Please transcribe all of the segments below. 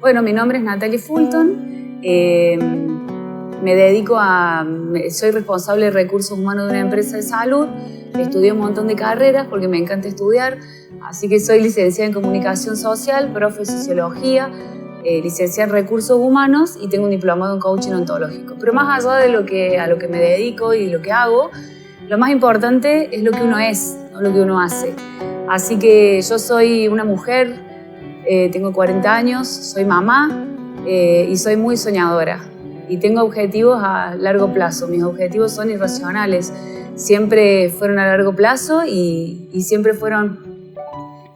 Bueno, mi nombre es Natalie Fulton. Soy responsable de recursos humanos de una empresa de salud. Estudié un montón de carreras porque me encanta estudiar. Así que soy licenciada en Comunicación Social, profe de Sociología, licenciada en Recursos Humanos y tengo un diplomado en Coaching Ontológico. Pero más allá de a lo que me dedico y lo que hago, lo más importante es lo que uno es, no lo que uno hace. Así que yo soy una mujer, tengo 40 años, soy mamá y soy muy soñadora. Y tengo objetivos a largo plazo. Mis objetivos son irracionales. Siempre fueron a largo plazo y siempre fueron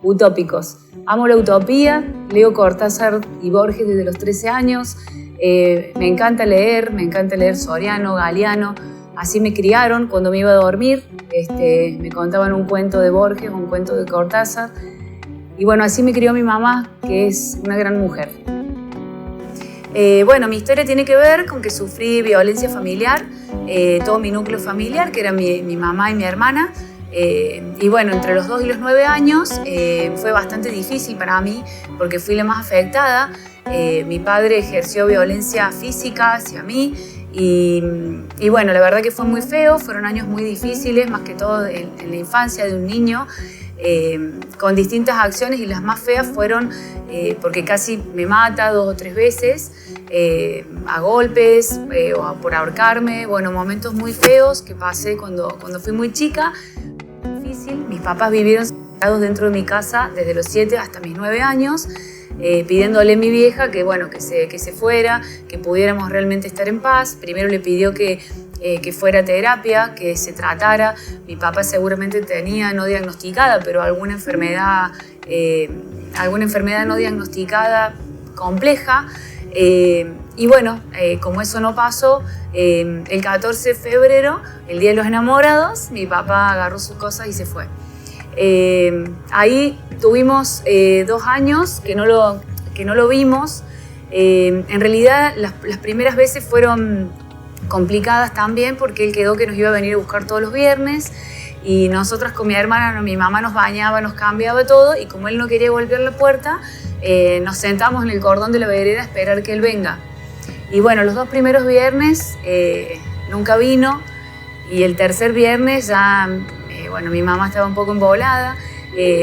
utópicos. Amo la utopía, leo Cortázar y Borges desde los 13 años. Me encanta leer Soriano, Galeano. Así me criaron cuando me iba a dormir. Me contaban un cuento de Borges, un cuento de Cortázar. Y bueno, así me crió mi mamá, que es una gran mujer. Bueno, mi historia tiene que ver con que sufrí violencia familiar, todo mi núcleo familiar, que era mi mamá y mi hermana. Y bueno, entre los 2 y los 9 años fue bastante difícil para mí porque fui la más afectada. Mi padre ejerció violencia física hacia mí y bueno, la verdad que fue muy feo, fueron años muy difíciles, más que todo en la infancia de un niño. Con distintas acciones y las más feas fueron porque casi me mata 2 o 3 veces a golpes o por ahorcarme. Bueno, momentos muy feos que pasé cuando fui muy chica. Difícil. Mis papás vivieron separados dentro de mi casa desde los 7 hasta mis 9 años, pidiéndole a mi vieja que, bueno, que se fuera, que pudiéramos realmente estar en paz. Primero le pidió que fuera a terapia, que se tratara. Mi papá seguramente tenía, no diagnosticada, pero alguna enfermedad no diagnosticada compleja. Y bueno, como eso no pasó, el 14 de febrero, el Día de los Enamorados, mi papá agarró sus cosas y se fue. Ahí tuvimos 2 años que no lo vimos. En realidad, las primeras veces fueron complicadas también porque él quedó que nos iba a venir a buscar todos los viernes y nosotras con mi hermana, mi mamá nos bañaba, nos cambiaba todo y como él no quería golpear la puerta, nos sentamos en el cordón de la vereda a esperar que él venga. Y bueno, los 2 primeros viernes nunca vino y el tercer viernes ya, bueno, mi mamá estaba un poco embolada,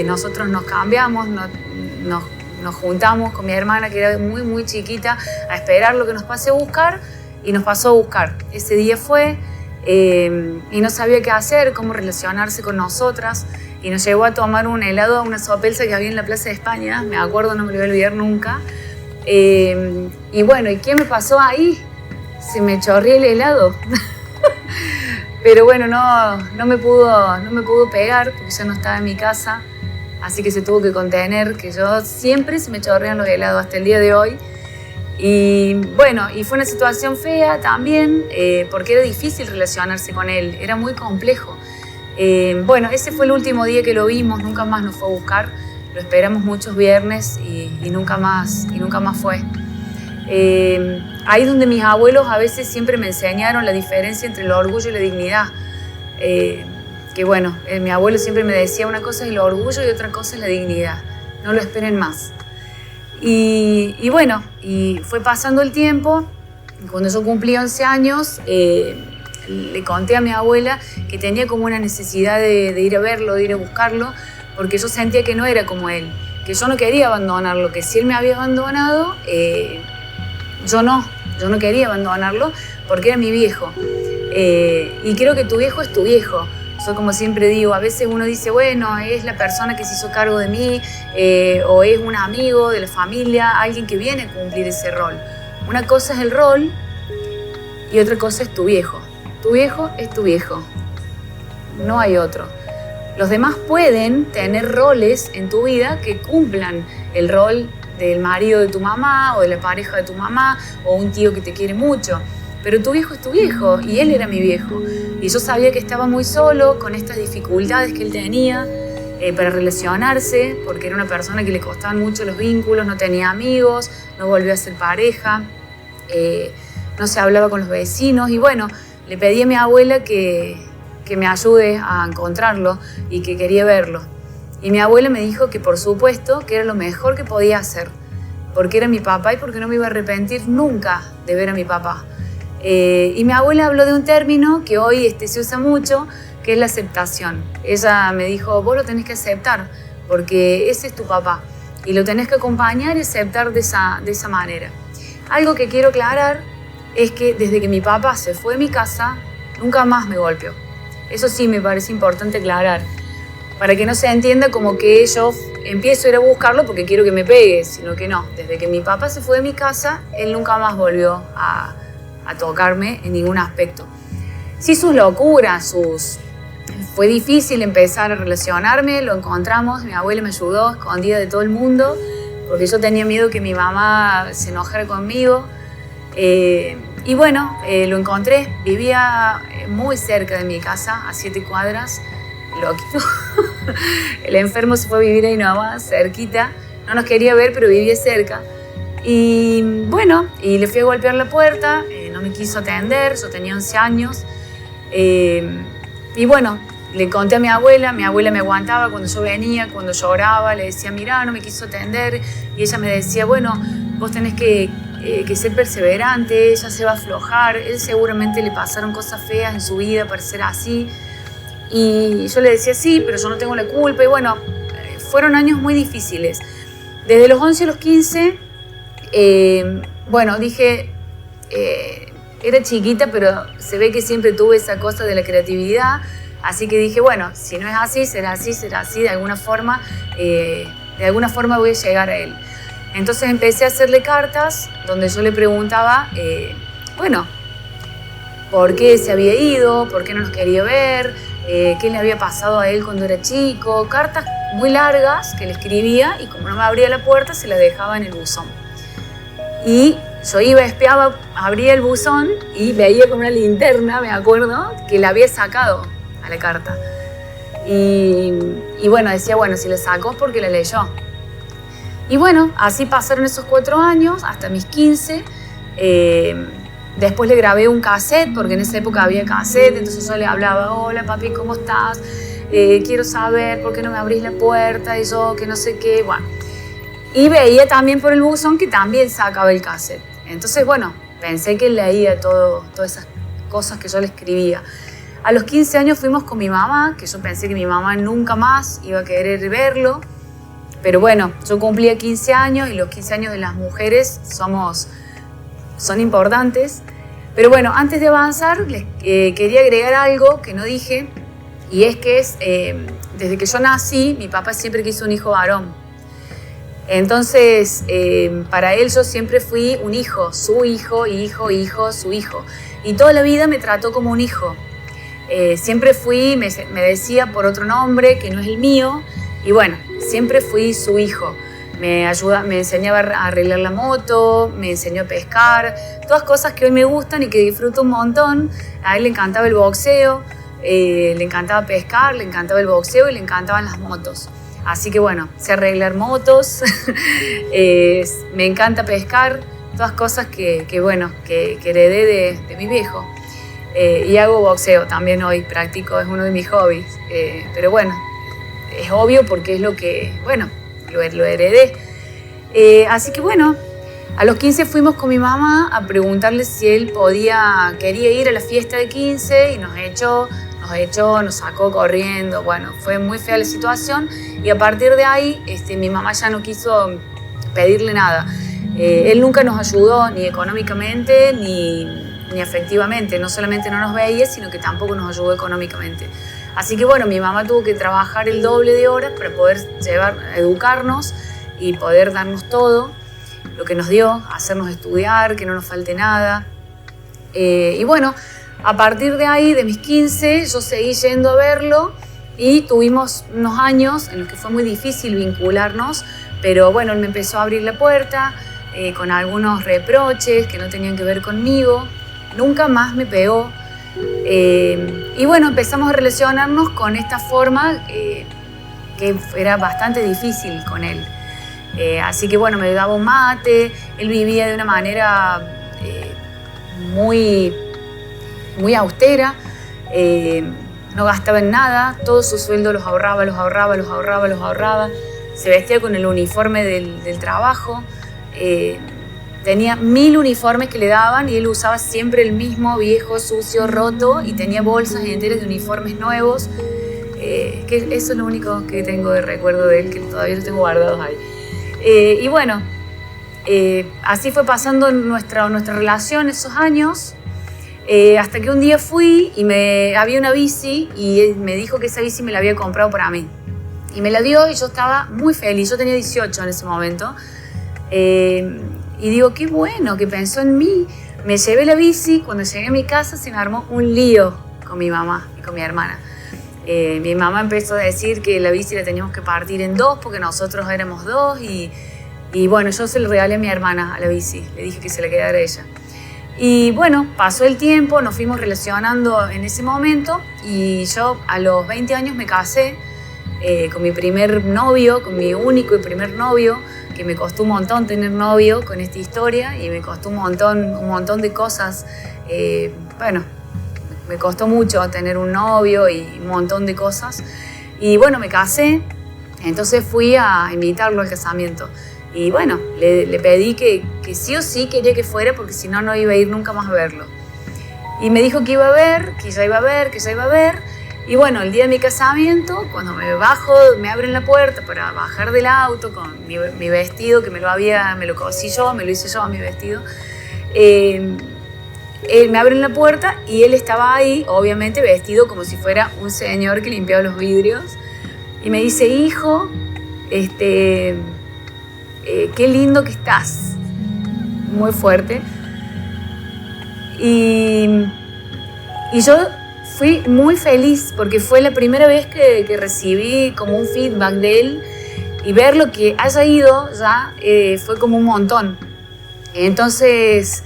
nosotros nos cambiamos, nos juntamos con mi hermana que era muy muy chiquita a esperar lo que nos pase a buscar. Y nos pasó a buscar. Ese día fue y no sabía qué hacer, cómo relacionarse con nosotras. Y nos llevó a tomar un helado a una sopelsa que había en la Plaza de España. Me acuerdo, no me lo voy a olvidar nunca. Y bueno, ¿y qué me pasó ahí? Se me chorreó el helado. Pero bueno, no me pudo pegar porque yo no estaba en mi casa. Así que se tuvo que contener, que yo siempre se me chorrean los helados hasta el día de hoy. Y bueno, y fue una situación fea también, porque era difícil relacionarse con él, era muy complejo. Bueno, ese fue el último día que lo vimos, nunca más nos fue a buscar, lo esperamos muchos viernes y nunca más fue. Ahí es donde mis abuelos a veces siempre me enseñaron la diferencia entre el orgullo y la dignidad. Que bueno, mi abuelo siempre me decía una cosa es el orgullo y otra cosa es la dignidad, no lo esperen más. Y bueno, y fue pasando el tiempo. Cuando yo cumplí 11 años, le conté a mi abuela que tenía como una necesidad de ir a verlo, de ir a buscarlo, porque yo sentía que no era como él, que yo no quería abandonarlo, que si él me había abandonado, yo no quería abandonarlo porque era mi viejo. Y creo que tu viejo es tu viejo. Yo como siempre digo, a veces uno dice, bueno, es la persona que se hizo cargo de mí o es un amigo de la familia, alguien que viene a cumplir ese rol. Una cosa es el rol y otra cosa es tu viejo. Tu viejo es tu viejo, no hay otro. Los demás pueden tener roles en tu vida que cumplan el rol del marido de tu mamá o de la pareja de tu mamá o un tío que te quiere mucho. Pero tu viejo es tu viejo y él era mi viejo. Y yo sabía que estaba muy solo con estas dificultades que él tenía para relacionarse, porque era una persona que le costaban mucho los vínculos, no tenía amigos, no volvió a ser pareja, no se hablaba con los vecinos. Y bueno, le pedí a mi abuela que me ayude a encontrarlo y que quería verlo. Y mi abuela me dijo que por supuesto que era lo mejor que podía hacer, porque era mi papá y porque no me iba a arrepentir nunca de ver a mi papá. Y mi abuela habló de un término que hoy se usa mucho, que es la aceptación. Ella me dijo, vos lo tenés que aceptar, porque ese es tu papá, y lo tenés que acompañar y aceptar de esa manera. Algo que quiero aclarar es que desde que mi papá se fue de mi casa, nunca más me golpeó. Eso sí me parece importante aclarar, para que no se entienda como que yo empiezo a ir a buscarlo porque quiero que me pegue, sino que no. Desde que mi papá se fue de mi casa, él nunca más volvió a tocarme en ningún aspecto. Sí, sus locuras, fue difícil empezar a relacionarme, lo encontramos, mi abuela me ayudó, escondida de todo el mundo, porque yo tenía miedo que mi mamá se enojara conmigo. Y bueno, lo encontré, vivía muy cerca de mi casa, a 7 cuadras, loquito. El enfermo se fue a vivir ahí nomás, cerquita, no nos quería ver, pero vivía cerca. Y bueno, y le fui a golpear la puerta, no me quiso atender, yo tenía 11 años. Y bueno, le conté a mi abuela me aguantaba cuando yo venía, cuando lloraba, le decía, mirá, no me quiso atender. Y ella me decía, bueno, vos tenés que ser perseverante, ella se va a aflojar, él seguramente le pasaron cosas feas en su vida para ser así. Y yo le decía, sí, pero yo no tengo la culpa. Y bueno, fueron años muy difíciles. Desde los 11 a los 15, bueno, dije, era chiquita, pero se ve que siempre tuve esa cosa de la creatividad. Así que dije, bueno, si no es así, será así, de alguna forma voy a llegar a él. Entonces empecé a hacerle cartas donde yo le preguntaba, bueno, por qué se había ido, por qué no nos quería ver, qué le había pasado a él cuando era chico. Cartas muy largas que le escribía y como no me abría la puerta, se las dejaba en el buzón. Y yo iba, espiaba, abría el buzón y veía con una linterna, me acuerdo, que la había sacado a la carta. Y bueno, decía, bueno, si la sacó es porque la leyó. Y bueno, así pasaron esos 4 años, hasta mis 15. Después le grabé un cassette, porque en esa época había cassette, entonces yo le hablaba, hola papi, ¿cómo estás? Quiero saber por qué no me abrís la puerta, y yo que no sé qué, bueno. Y veía también por el buzón que también sacaba el cassette. Entonces, bueno, pensé que él leía todas esas cosas que yo le escribía. A los 15 años fuimos con mi mamá, que yo pensé que mi mamá nunca más iba a querer verlo. Pero bueno, yo cumplía 15 años y los 15 años de las mujeres son importantes. Pero bueno, antes de avanzar, les quería agregar algo que no dije, y es que desde que yo nací, mi papá siempre quiso un hijo varón. Entonces, para él yo siempre fui un hijo, su hijo, su hijo. Y toda la vida me trató como un hijo. Siempre me decía por otro nombre que no es el mío, y bueno, siempre fui su hijo. Me enseñaba a arreglar la moto, me enseñó a pescar, todas cosas que hoy me gustan y que disfruto un montón. A él le encantaba el boxeo, le encantaba pescar, le encantaba el boxeo y le encantaban las motos. Así que bueno, sé arreglar motos, me encanta pescar, todas cosas que heredé de mi viejo. Y hago boxeo también hoy, practico, es uno de mis hobbies. Pero bueno, es obvio porque es lo que, bueno, lo heredé. Así que bueno, a los 15 fuimos con mi mamá a preguntarle si él quería ir a la fiesta de 15 y nos sacó corriendo. Bueno, fue muy fea la situación y a partir de ahí mi mamá ya no quiso pedirle nada. Él nunca nos ayudó ni económicamente ni afectivamente. No solamente no nos veía, sino que tampoco nos ayudó económicamente. Así que bueno, mi mamá tuvo que trabajar el doble de horas para poder educarnos y poder darnos todo lo que nos dio, hacernos estudiar, que no nos falte nada. Y bueno, a partir de ahí, de mis 15, yo seguí yendo a verlo y tuvimos unos años en los que fue muy difícil vincularnos, pero bueno, él me empezó a abrir la puerta con algunos reproches que no tenían que ver conmigo. Nunca más me pegó. Y bueno, empezamos a relacionarnos con esta forma que era bastante difícil con él. Así que bueno, me daba un mate, él vivía de una manera muy austera, no gastaba en nada, todo su sueldo los ahorraba. Se vestía con el uniforme del trabajo. tenía 1000 uniformes que le daban y él usaba siempre el mismo, viejo, sucio, roto, y tenía bolsas enteras de uniformes nuevos. Que eso es lo único que tengo de recuerdo de él, que todavía los tengo guardados ahí. Y bueno, así fue pasando nuestra relación esos años, hasta que un día fui y había una bici y él me dijo que esa bici me la había comprado para mí. Y me la dio y yo estaba muy feliz, yo tenía 18 en ese momento. Y digo, qué bueno que pensó en mí. Me llevé la bici, cuando llegué a mi casa se me armó un lío con mi mamá y con mi hermana. Mi mamá empezó a decir que la bici la teníamos que partir en dos porque nosotros éramos dos y bueno, yo se la regalé a mi hermana a la bici, le dije que se la quedara a ella. Y bueno, pasó el tiempo, nos fuimos relacionando en ese momento y yo a los 20 años me casé con mi primer novio, con mi único y primer novio, que me costó un montón tener novio con esta historia y me costó un montón de cosas. Bueno, me costó mucho tener un novio y un montón de cosas. Y bueno, me casé, entonces fui a invitarlo al casamiento. Y bueno, le pedí que sí o sí quería que fuera porque si no, no iba a ir nunca más a verlo. Y me dijo que iba a ver, que ya iba a ver, que ya iba a ver. Y bueno, el día de mi casamiento, cuando me bajo, me abren la puerta para bajar del auto con mi vestido, que me lo cosí yo, me lo hice yo a mi vestido. Me abren la puerta y él estaba ahí, obviamente vestido como si fuera un señor que limpiaba los vidrios. Y me dice, hijo, qué lindo que estás. Muy fuerte. Y yo fui muy feliz porque fue la primera vez que recibí como un feedback de él y ver lo que haya ido ya fue como un montón. Entonces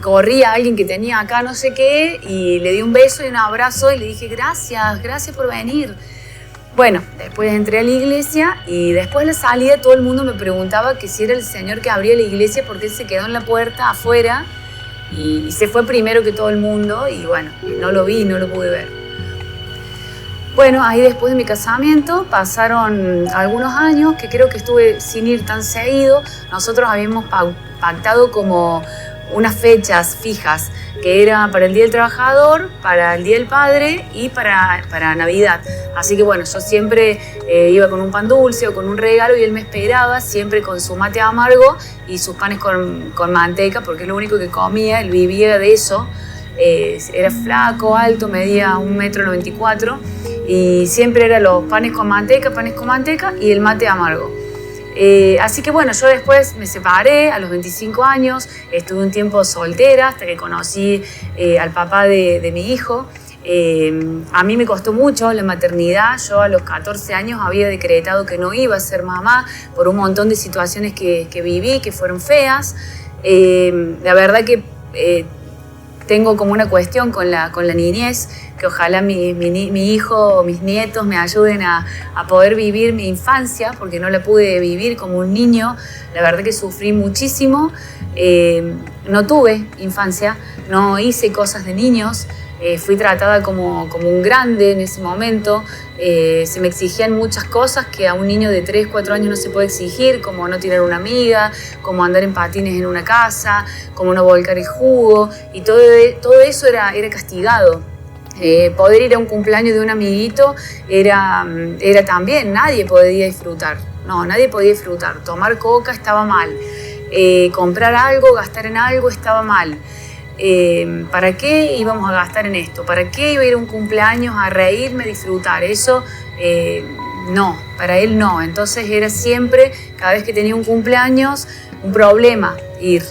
corrí a alguien que tenía acá no sé qué y le di un beso y un abrazo y le dije gracias por venir. Bueno, después entré a la iglesia y después de la salida todo el mundo me preguntaba que si era el señor que abría la iglesia porque él se quedó en la puerta afuera y se fue primero que todo el mundo y bueno, no lo vi, no lo pude ver. Bueno, ahí después de mi casamiento pasaron algunos años que creo que estuve sin ir tan seguido. Nosotros habíamos pactado como unas fechas fijas, que era para el Día del Trabajador, para el Día del Padre y para Navidad. Así que bueno, yo siempre iba con un pan dulce o con un regalo y él me esperaba siempre con su mate amargo y sus panes con manteca, porque es lo único que comía, él vivía de eso. Era flaco, alto, medía 1,94 m y siempre eran los panes con manteca y el mate amargo. Así que bueno, yo después me separé a los 25 años, estuve un tiempo soltera hasta que conocí al papá de mi hijo. A mí me costó mucho la maternidad, yo a los 14 años había decretado que no iba a ser mamá por un montón de situaciones que viví, que fueron feas. La verdad que tengo como una cuestión con la niñez, que ojalá mi hijo o mis nietos me ayuden a poder vivir mi infancia, porque no la pude vivir como un niño. La verdad que sufrí muchísimo, no tuve infancia, no hice cosas de niños, fui tratada como un grande en ese momento. Se me exigían muchas cosas que a un niño de 3, 4 años no se puede exigir, como no tener una amiga, como andar en patines en una casa, como no volcar el jugo, y todo eso era castigado. Poder ir a un cumpleaños de un amiguito era también, nadie podía disfrutar. No, nadie podía disfrutar. Tomar coca estaba mal. Comprar algo, gastar en algo estaba mal. ¿Para qué íbamos a gastar en esto? ¿Para qué iba a ir a un cumpleaños a reírme, a disfrutar? Eso no, para él no. Entonces era siempre, cada vez que tenía un cumpleaños, un problema ir.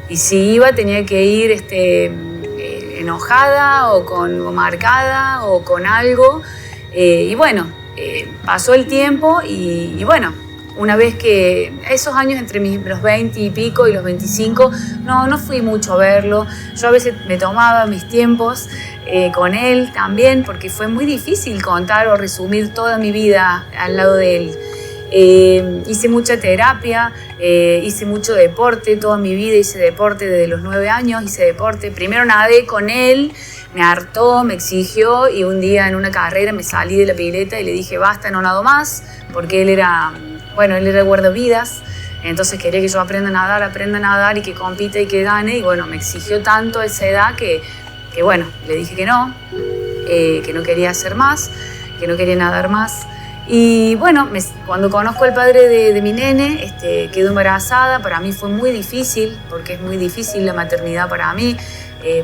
Y si iba, tenía que ir enojada o marcada o con algo. Y bueno, pasó el tiempo y bueno, una vez que esos años entre los 20 y pico y los 25, no fui mucho a verlo. Yo a veces me tomaba mis tiempos con él también, porque fue muy difícil contar o resumir toda mi vida al lado de él. Hice mucha terapia, hice mucho deporte, toda mi vida hice deporte desde los 9 años, hice deporte. Primero nadé con él, me hartó, me exigió y un día en una carrera me salí de la pileta y le dije basta, no nado más, porque él era guardavidas Entonces quería que yo aprenda a nadar y que compita y que gane. Y bueno, me exigió tanto a esa edad que bueno, le dije que no quería hacer más, que no quería nadar más. Y bueno, cuando conozco al padre de mi nene, quedo embarazada. Para mí fue muy difícil, porque es muy difícil la maternidad para mí,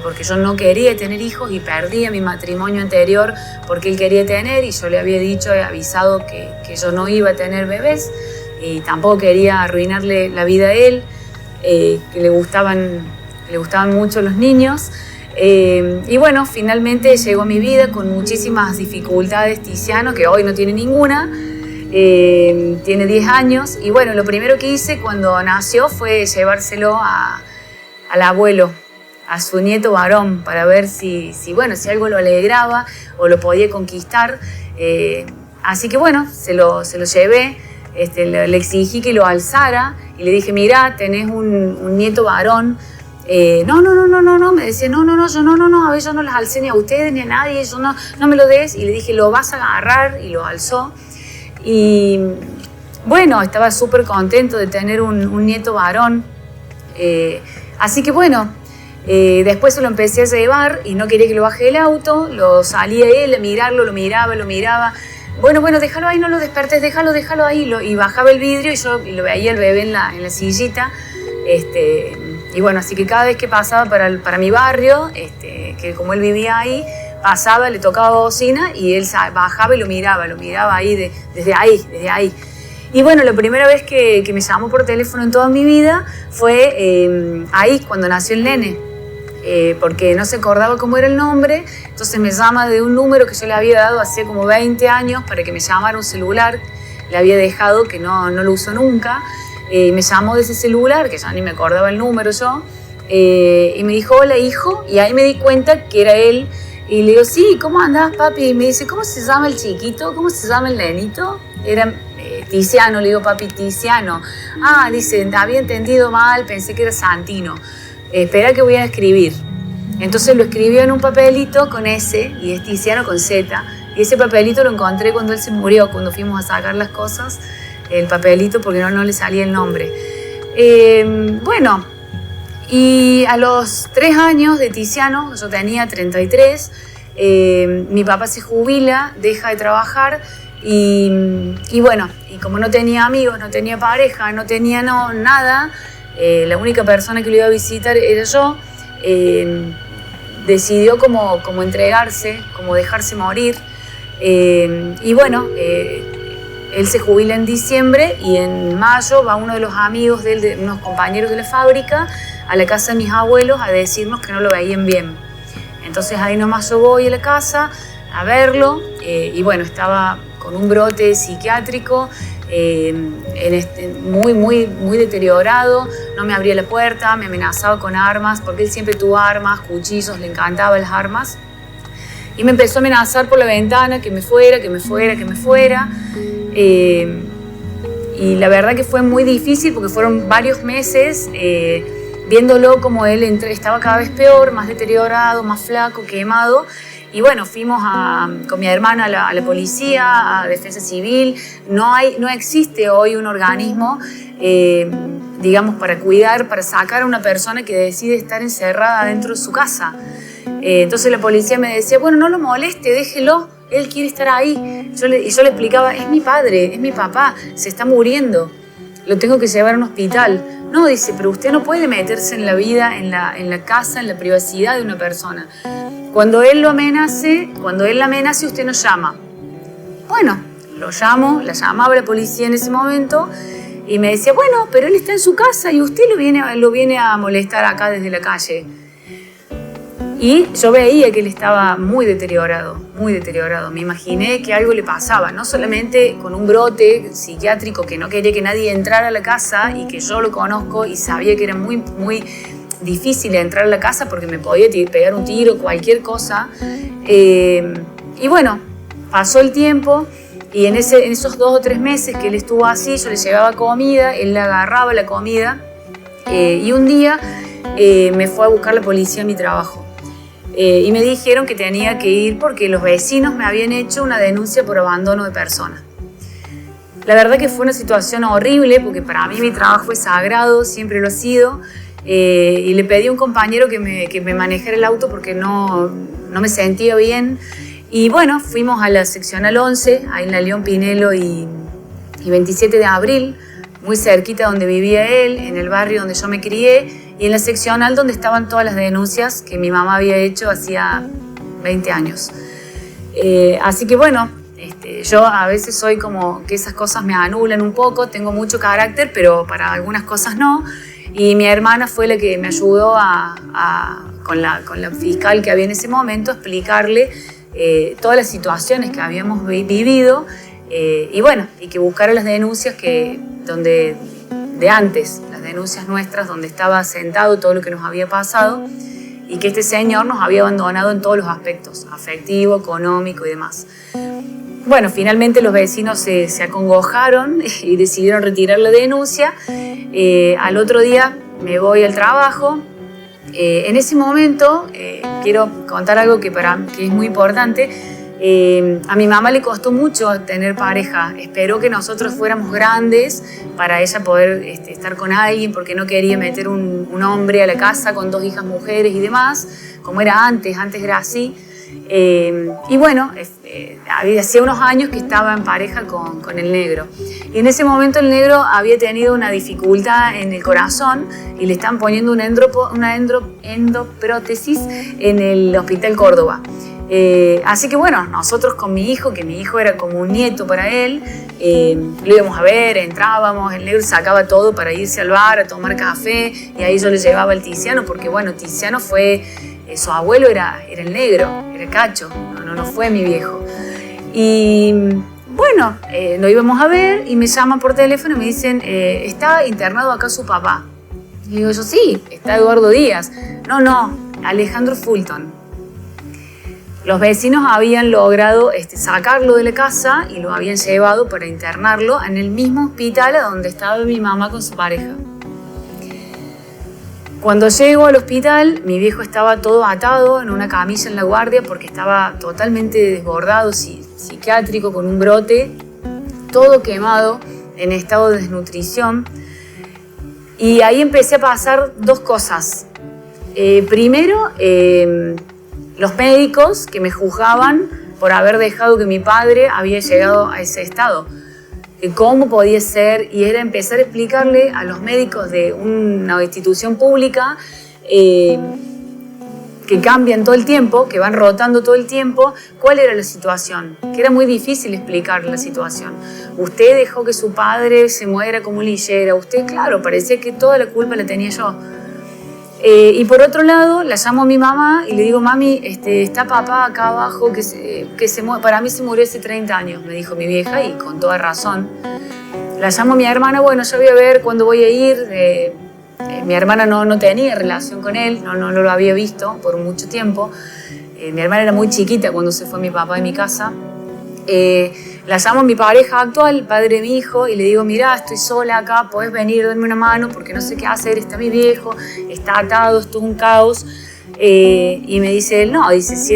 porque yo no quería tener hijos y perdí a mi matrimonio anterior porque él quería tener y yo le había dicho, he avisado que yo no iba a tener bebés y tampoco quería arruinarle la vida a él, que le gustaban mucho los niños. Y bueno, finalmente llegó a mi vida con muchísimas dificultades Tiziano, que hoy no tiene ninguna, tiene 10 años. Y bueno, lo primero que hice cuando nació fue llevárselo al abuelo, a su nieto varón, para ver si algo lo alegraba o lo podía conquistar. Así que bueno, se lo llevé, le exigí que lo alzara y le dije, mira, tenés un nieto varón. No, me decía, no, a ver, yo no las alcé ni a ustedes ni a nadie, yo no me lo des. Y le dije, lo vas a agarrar, y lo alzó. Y bueno, estaba súper contento de tener un nieto varón. Así que bueno, después se lo empecé a llevar y no quería que lo baje del auto, lo salía él a mirarlo, lo miraba. Bueno, déjalo ahí, no lo despertes, déjalo ahí. Y bajaba el vidrio y lo veía el bebé en la sillita. Y bueno, así que cada vez que pasaba para mi barrio, que como él vivía ahí, pasaba, le tocaba bocina y él bajaba y lo miraba ahí, desde ahí. Y bueno, la primera vez que me llamó por teléfono en toda mi vida fue ahí, cuando nació el nene, porque no se acordaba cómo era el nombre, entonces me llama de un número que yo le había dado hace como 20 años para que me llamara un celular, le había dejado que no lo usó nunca. Me llamó de ese celular, que ya ni me acordaba el número yo, y me dijo, hola hijo, y ahí me di cuenta que era él, y le digo, sí, ¿cómo andás papi? Y me dice, ¿cómo se llama el chiquito? ¿Cómo se llama el nenito? Era Tiziano, le digo, papi, Tiziano. Ah, dice, había entendido mal, pensé que era Santino. Espera que voy a escribir. Entonces lo escribió en un papelito con S, y es Tiziano con Z, y ese papelito lo encontré cuando él se murió, cuando fuimos a sacar las cosas, el papelito, porque no le salía el nombre. Bueno, y a los 3 años de Tiziano, yo tenía 33, mi papá se jubila, deja de trabajar y bueno, y como no tenía amigos, no tenía pareja, no tenía nada, la única persona que lo iba a visitar era yo, decidió como entregarse, como dejarse morir, y bueno, él se jubila en diciembre y en mayo va uno de los amigos de él, de unos compañeros de la fábrica, a la casa de mis abuelos a decirnos que no lo veían bien. Entonces ahí nomás yo voy a la casa a verlo y bueno, estaba con un brote psiquiátrico, muy deteriorado, no me abría la puerta, me amenazaba con armas, porque él siempre tuvo armas, cuchillos, le encantaban las armas. Y me empezó a amenazar por la ventana que me fuera. Y la verdad que fue muy difícil porque fueron varios meses viéndolo como él estaba cada vez peor, más deteriorado, más flaco, quemado. Y bueno, fuimos con mi hermana a la policía, a Defensa Civil. No existe hoy un organismo, digamos, para cuidar, para sacar a una persona que decide estar encerrada dentro de su casa. Entonces la policía me decía, bueno, no lo moleste, déjelo, él quiere estar ahí. Y yo le explicaba, es mi padre, es mi papá, se está muriendo, lo tengo que llevar a un hospital. No, dice, pero usted no puede meterse en la vida, en la casa, en la privacidad de una persona. Cuando él la amenace, usted nos llama. Bueno, la llamaba la policía en ese momento y me decía, bueno, pero él está en su casa y usted lo viene a molestar acá desde la calle. Y yo veía que él estaba muy deteriorado. Me imaginé que algo le pasaba, no solamente con un brote psiquiátrico que no quería que nadie entrara a la casa y que yo lo conozco y sabía que era muy, muy difícil entrar a la casa porque me podía pegar un tiro, cualquier cosa. Y bueno, pasó el tiempo y en esos 2 o 3 meses que él estuvo así, yo le llevaba comida, él le agarraba la comida y un día me fue a buscar la policía a mi trabajo. Y me dijeron que tenía que ir porque los vecinos me habían hecho una denuncia por abandono de personas. La verdad que fue una situación horrible porque para mí mi trabajo es sagrado, siempre lo ha sido. Y le pedí a un compañero que me manejara el auto porque no me sentía bien. Y bueno, fuimos a la seccional 11, ahí en la León Pinelo y 27 de abril, muy cerquita donde vivía él, en el barrio donde yo me crié, y en la seccional donde estaban todas las denuncias que mi mamá había hecho hacía 20 años. Así que bueno, yo a veces soy como que esas cosas me anulan un poco, tengo mucho carácter, pero para algunas cosas no. Y mi hermana fue la que me ayudó con la fiscal que había en ese momento a explicarle todas las situaciones que habíamos vivido y bueno, y que buscara las denuncias de antes, las denuncias nuestras, donde estaba sentado todo lo que nos había pasado y que este señor nos había abandonado en todos los aspectos, afectivo, económico y demás. Bueno, finalmente los vecinos se acongojaron y decidieron retirar la denuncia. Al otro día me voy al trabajo. En ese momento quiero contar algo que es muy importante. A mi mamá le costó mucho tener pareja. Esperó que nosotros fuéramos grandes para ella poder estar con alguien, porque no quería meter un hombre a la casa con 2 hijas mujeres y demás, como era antes era así. Y bueno, hacía unos años que estaba en pareja con el negro. Y en ese momento el negro había tenido una dificultad en el corazón y le están poniendo una endoprótesis en el Hospital Córdoba. Así que bueno, nosotros con mi hijo, que mi hijo era como un nieto para él, lo íbamos a ver, entrábamos, el negro sacaba todo para irse al bar a tomar café y ahí yo le llevaba al Tiziano porque bueno, Tiziano fue... su abuelo era el negro, era Cacho, no fue mi viejo. Y bueno, lo íbamos a ver y me llaman por teléfono y me dicen, ¿está internado acá su papá? Y digo yo, sí, está Eduardo Díaz. No, Alejandro Fulton. Los vecinos habían logrado sacarlo de la casa y lo habían llevado para internarlo en el mismo hospital a donde estaba mi mamá con su pareja. Cuando llego al hospital, mi viejo estaba todo atado en una camilla en la guardia porque estaba totalmente desbordado, psiquiátrico, con un brote, todo quemado, en estado de desnutrición. Y ahí empecé a pasar 2 cosas. Primero, los médicos que me juzgaban por haber dejado que mi padre había llegado a ese estado. Cómo podía ser, y era empezar a explicarle a los médicos de una institución pública que cambian todo el tiempo, que van rotando todo el tiempo, cuál era la situación, que era muy difícil explicar la situación. Usted dejó que su padre se muera como lillera, usted, claro, parecía que toda la culpa la tenía yo. Y por otro lado, la llamo a mi mamá y le digo, mami, está papá acá abajo que se muere. Para mí se murió hace 30 años, me dijo mi vieja, y con toda razón. La llamo a mi hermana, bueno, yo voy a ver cuándo voy a ir. Mi hermana no tenía relación con él, no lo había visto por mucho tiempo. Mi hermana era muy chiquita cuando se fue mi papá de mi casa. La llamo a mi pareja actual, padre de mi hijo, y le digo, mirá, estoy sola acá, podés venir, darme una mano porque no sé qué hacer, está mi viejo, está atado, esto es un caos. Y me dice él, no, dice, si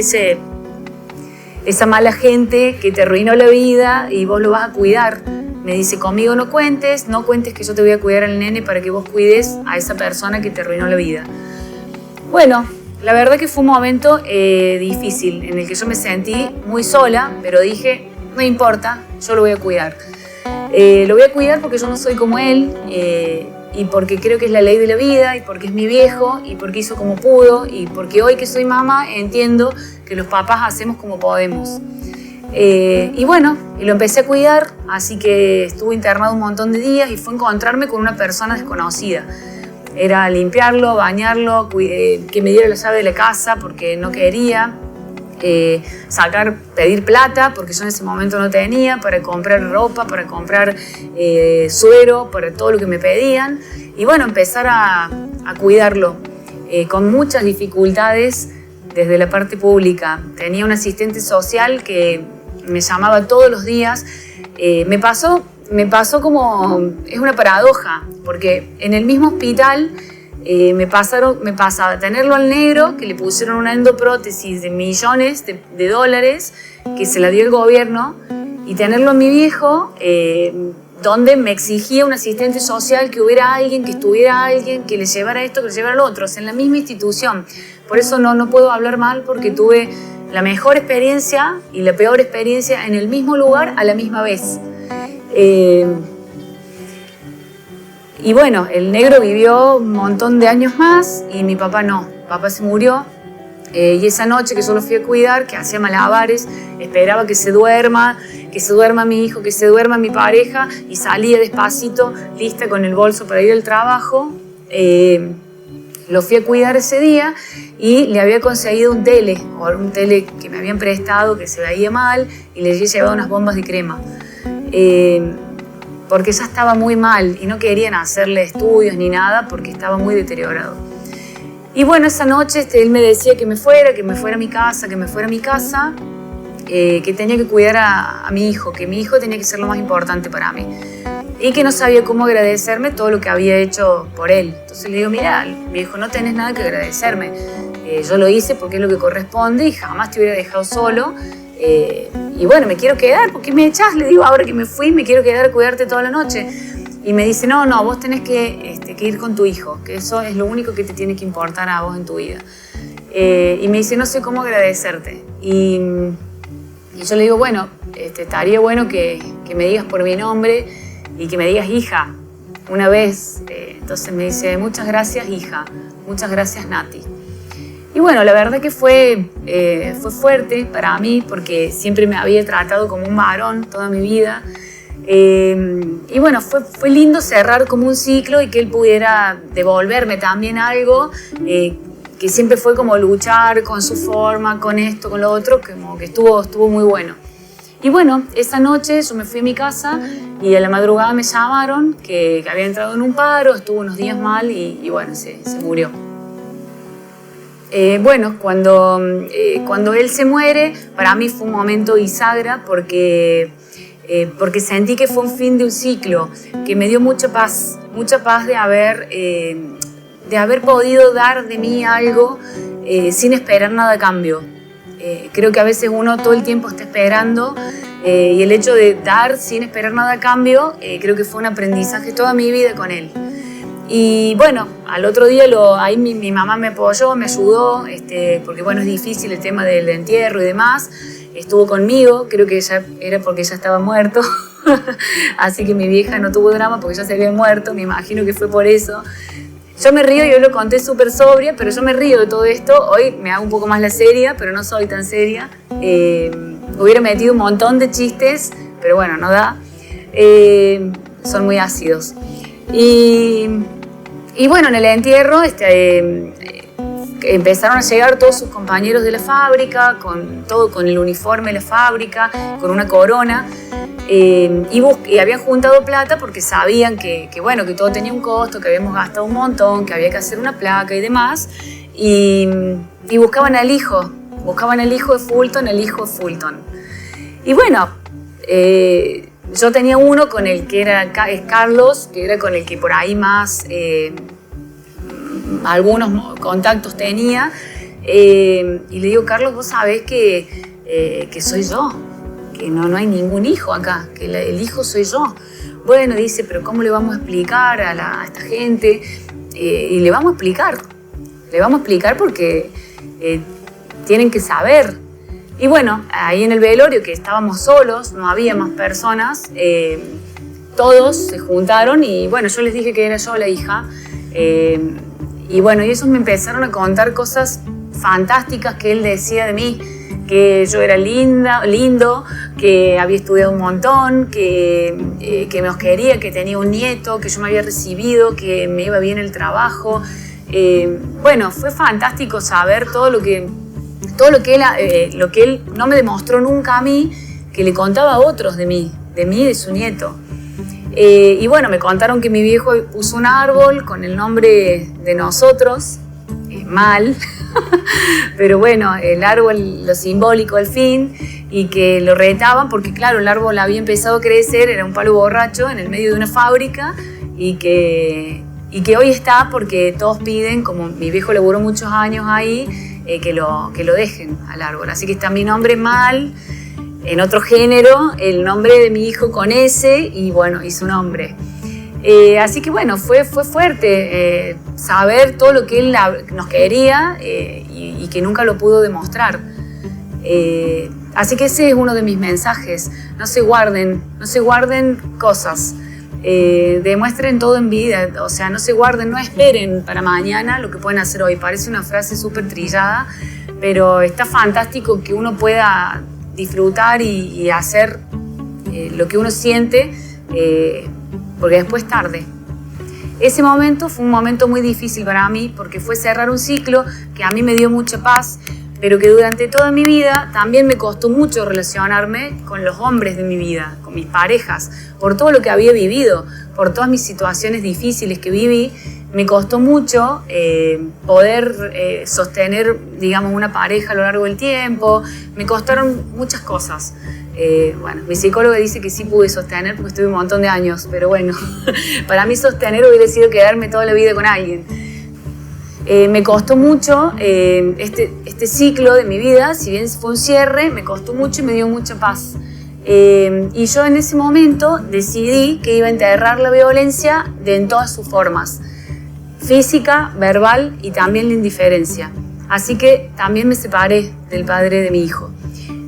esa mala gente que te arruinó la vida y vos lo vas a cuidar. Me dice, conmigo no cuentes que yo te voy a cuidar al nene para que vos cuides a esa persona que te arruinó la vida. Bueno, la verdad que fue un momento difícil en el que yo me sentí muy sola, pero dije, no importa, yo lo voy a cuidar. Lo voy a cuidar porque yo no soy como él y porque creo que es la ley de la vida y porque es mi viejo y porque hizo como pudo y porque hoy que soy mamá entiendo que los papás hacemos como podemos. Y bueno, y lo empecé a cuidar, así que estuve internado un montón de días y fue encontrarme con una persona desconocida. Era limpiarlo, bañarlo, que me diera la llave de la casa porque no quería, pedir plata porque yo en ese momento no tenía, para comprar ropa, para comprar suero, para todo lo que me pedían. Y bueno, empezar a cuidarlo con muchas dificultades desde la parte pública. Tenía un asistente social que me llamaba todos los días. Me pasó como, es una paradoja, porque en el mismo hospital me pasaba a tenerlo al negro, que le pusieron una endoprótesis de millones de dólares, que se la dio el gobierno, y tenerlo a mi viejo, donde me exigía un asistente social, que hubiera alguien, que estuviera alguien, que le llevara esto, que le llevara lo otro, o sea, en la misma institución. Por eso no puedo hablar mal, porque tuve la mejor experiencia y la peor experiencia en el mismo lugar a la misma vez. Y bueno, el negro vivió un montón de años más y mi papá no. Papá se murió y esa noche que yo lo fui a cuidar, que hacía malabares, esperaba que se duerma mi hijo, que se duerma mi pareja, y salía despacito, lista con el bolso para ir al trabajo. Lo fui a cuidar ese día y le había conseguido un tele que me habían prestado, que se veía mal, y le había llevado unas bombas de crema. Porque ya estaba muy mal y no querían hacerle estudios ni nada porque estaba muy deteriorado. Y bueno, esa noche él me decía que me fuera a mi casa, que tenía que cuidar a mi hijo, que mi hijo tenía que ser lo más importante para mí, y que no sabía cómo agradecerme todo lo que había hecho por él. Entonces le digo, mira, viejo, no tenés nada que agradecerme. Yo lo hice porque es lo que corresponde y jamás te hubiera dejado solo. Y bueno, me quiero quedar, ¿por qué me echás? Le digo, ahora que me fui, me quiero quedar a cuidarte toda la noche. Y me dice, no, vos tenés que ir con tu hijo, que eso es lo único que te tiene que importar a vos en tu vida. Y me dice, no sé cómo agradecerte. Y yo le digo, bueno, estaría bueno que me digas por mi nombre y que me digas hija una vez. Entonces me dice, muchas gracias, hija, muchas gracias, Nati. Y bueno, la verdad que fue fuerte para mí, porque siempre me había tratado como un varón toda mi vida. Y bueno, fue lindo cerrar como un ciclo y que él pudiera devolverme también algo, que siempre fue como luchar con su forma, con esto, con lo otro, como que estuvo muy bueno. Y bueno, esa noche yo me fui a mi casa y a la madrugada me llamaron que había entrado en un paro, estuvo unos días mal y bueno, se murió. Bueno, cuando él se muere, para mí fue un momento bisagra porque sentí que fue un fin de un ciclo, que me dio mucha paz de haber podido dar de mí algo sin esperar nada a cambio. Creo que a veces uno todo el tiempo está esperando, y el hecho de dar sin esperar nada a cambio, creo que fue un aprendizaje toda mi vida con él. Y bueno, al otro día ahí mi mamá me apoyó, me ayudó, porque bueno, es difícil el tema del entierro y demás. Estuvo conmigo, creo que ya era porque ya estaba muerto, así que mi vieja no tuvo drama porque ya se había muerto, me imagino que fue por eso. Yo me río, yo lo conté súper sobria, pero yo me río de todo esto. Hoy me hago un poco más la seria, pero no soy tan seria. Hubiera metido un montón de chistes, pero bueno, no da. Son muy ácidos. Y bueno, en el entierro empezaron a llegar todos sus compañeros de la fábrica, con el uniforme de la fábrica, con una corona, y habían juntado plata porque sabían que bueno, que todo tenía un costo, que habíamos gastado un montón, que había que hacer una placa y demás, y buscaban al hijo de Fulton, Y bueno, yo tenía uno con el que es Carlos, que era con el que por ahí más algunos contactos tenía, y le digo, Carlos, vos sabés que soy yo, que no hay ningún hijo acá, que el hijo soy yo. Bueno, dice, pero ¿cómo le vamos a explicar a esta gente? Y le vamos a explicar porque tienen que saber. Y bueno, ahí en el velorio, que estábamos solos, no había más personas, todos se juntaron y bueno, yo les dije que era yo la hija. Y bueno, y ellos me empezaron a contar cosas fantásticas que él decía de mí, que yo era lindo, que había estudiado un montón, que nos quería, que tenía un nieto, que yo me había recibido, que me iba bien el trabajo. Bueno, fue fantástico saber todo lo que él no me demostró nunca a mí, que le contaba a otros de mí, de su nieto. Y bueno, me contaron que mi viejo puso un árbol con el nombre de nosotros, mal, pero bueno, el árbol, lo simbólico al fin, y que lo retaban porque claro, el árbol había empezado a crecer, era un palo borracho en el medio de una fábrica, y que hoy está porque todos piden, como mi viejo laburó muchos años ahí, que lo dejen al árbol. Así que está mi nombre mal. en otro género el nombre de mi hijo con S y bueno, y su nombre. Así que bueno, fue fuerte saber todo lo que él nos quería y que nunca lo pudo demostrar. Así que ese es uno de mis mensajes. No se guarden cosas. Demuestren todo en vida, o sea, no se guarden, no esperen para mañana lo que pueden hacer hoy. Parece una frase súper trillada, pero está fantástico que uno pueda disfrutar y hacer lo que uno siente, porque después es tarde. Ese momento fue un momento muy difícil para mí porque fue cerrar un ciclo que a mí me dio mucha paz, pero que durante toda mi vida también me costó mucho relacionarme con los hombres de mi vida, con mis parejas, por todo lo que había vivido, por todas mis situaciones difíciles que viví. Me costó mucho poder sostener, digamos, una pareja a lo largo del tiempo. Me costaron muchas cosas. Bueno, mi psicóloga dice que sí pude sostener porque estuve un montón de años, pero bueno, para mí sostener hubiera sido quedarme toda la vida con alguien. Me costó mucho este ciclo de mi vida, si bien fue un cierre, me costó mucho y me dio mucha paz. Y yo en ese momento decidí que iba a enterrar la violencia en todas sus formas, física, verbal y también la indiferencia. Así que también me separé del padre de mi hijo,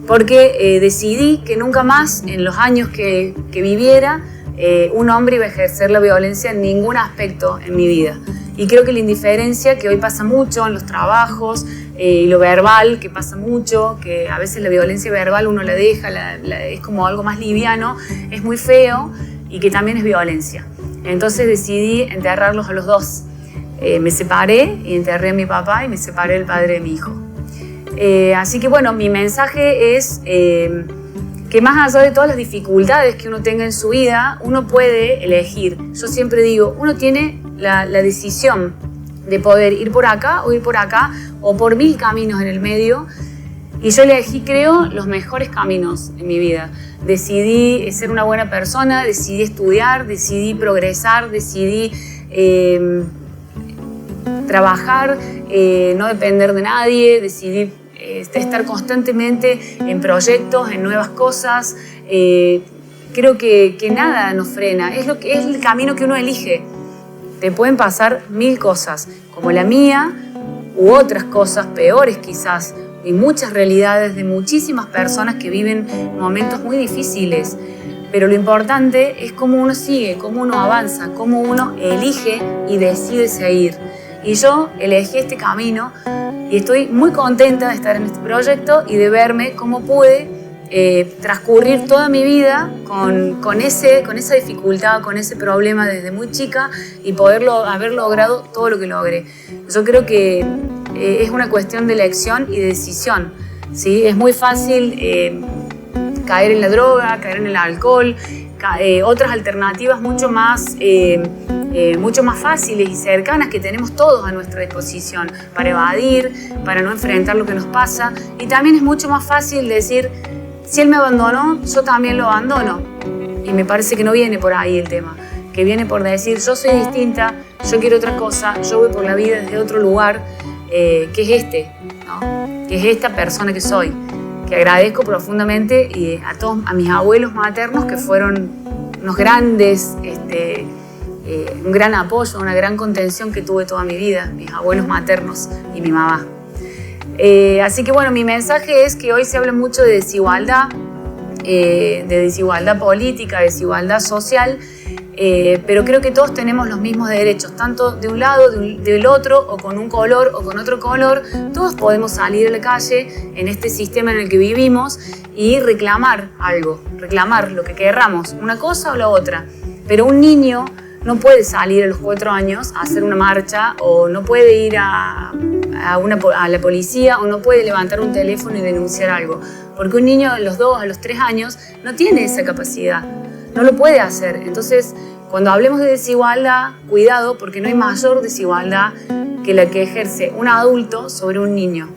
porque decidí que nunca más, en los años que viviera, un hombre iba a ejercer la violencia en ningún aspecto en mi vida. Y creo que la indiferencia, que hoy pasa mucho en los trabajos, y lo verbal, que pasa mucho, que a veces la violencia verbal uno la deja, es como algo más liviano, es muy feo y que también es violencia. Entonces decidí enterrarlos a los dos. Me separé y enterré a mi papá y me separé del padre de mi hijo. Así que bueno, mi mensaje es que más allá de todas las dificultades que uno tenga en su vida, uno puede elegir. Yo siempre digo, uno tiene la decisión de poder ir por acá o por 1000 caminos en el medio. Y yo elegí, creo, los mejores caminos en mi vida. Decidí ser una buena persona, decidí estudiar, decidí progresar, decidí trabajar, no depender de nadie, decidí estar constantemente en proyectos, en nuevas cosas. Creo que nada nos frena, es el camino que uno elige. Te pueden pasar 1000 cosas, como la mía, u otras cosas peores quizás, y muchas realidades de muchísimas personas que viven momentos muy difíciles. Pero lo importante es cómo uno sigue, cómo uno avanza, cómo uno elige y decide seguir. Y yo elegí este camino y estoy muy contenta de estar en este proyecto y de verme cómo pude transcurrir toda mi vida con esa dificultad, con ese problema desde muy chica y haber logrado todo lo que logré. Yo creo que es una cuestión de elección y de decisión, ¿sí? Es muy fácil caer en la droga, caer en el alcohol, otras alternativas mucho más fáciles y cercanas que tenemos todos a nuestra disposición para evadir, para no enfrentar lo que nos pasa. Y también es mucho más fácil decir, si él me abandonó, yo también lo abandono. Y me parece que no viene por ahí el tema, que viene por decir, yo soy distinta, yo quiero otra cosa, yo voy por la vida desde otro lugar, que es ¿no? Que es esta persona que soy, que agradezco profundamente a mis abuelos maternos, que fueron unos grandes, un gran apoyo, una gran contención que tuve toda mi vida, mis abuelos maternos y mi mamá. Así que bueno, mi mensaje es que hoy se habla mucho de desigualdad política, desigualdad social, pero creo que todos tenemos los mismos derechos, tanto de un lado, del otro, o con un color o con otro color. Todos podemos salir a la calle en este sistema en el que vivimos y reclamar algo, reclamar lo que querramos, una cosa o la otra. Pero un niño no puede salir a los 4 años a hacer una marcha, o no puede ir a la policía, o no puede levantar un teléfono y denunciar algo, porque un niño a los 2, a los 3 años no tiene esa capacidad, no lo puede hacer. Entonces, cuando hablemos de desigualdad, cuidado, porque no hay mayor desigualdad que la que ejerce un adulto sobre un niño.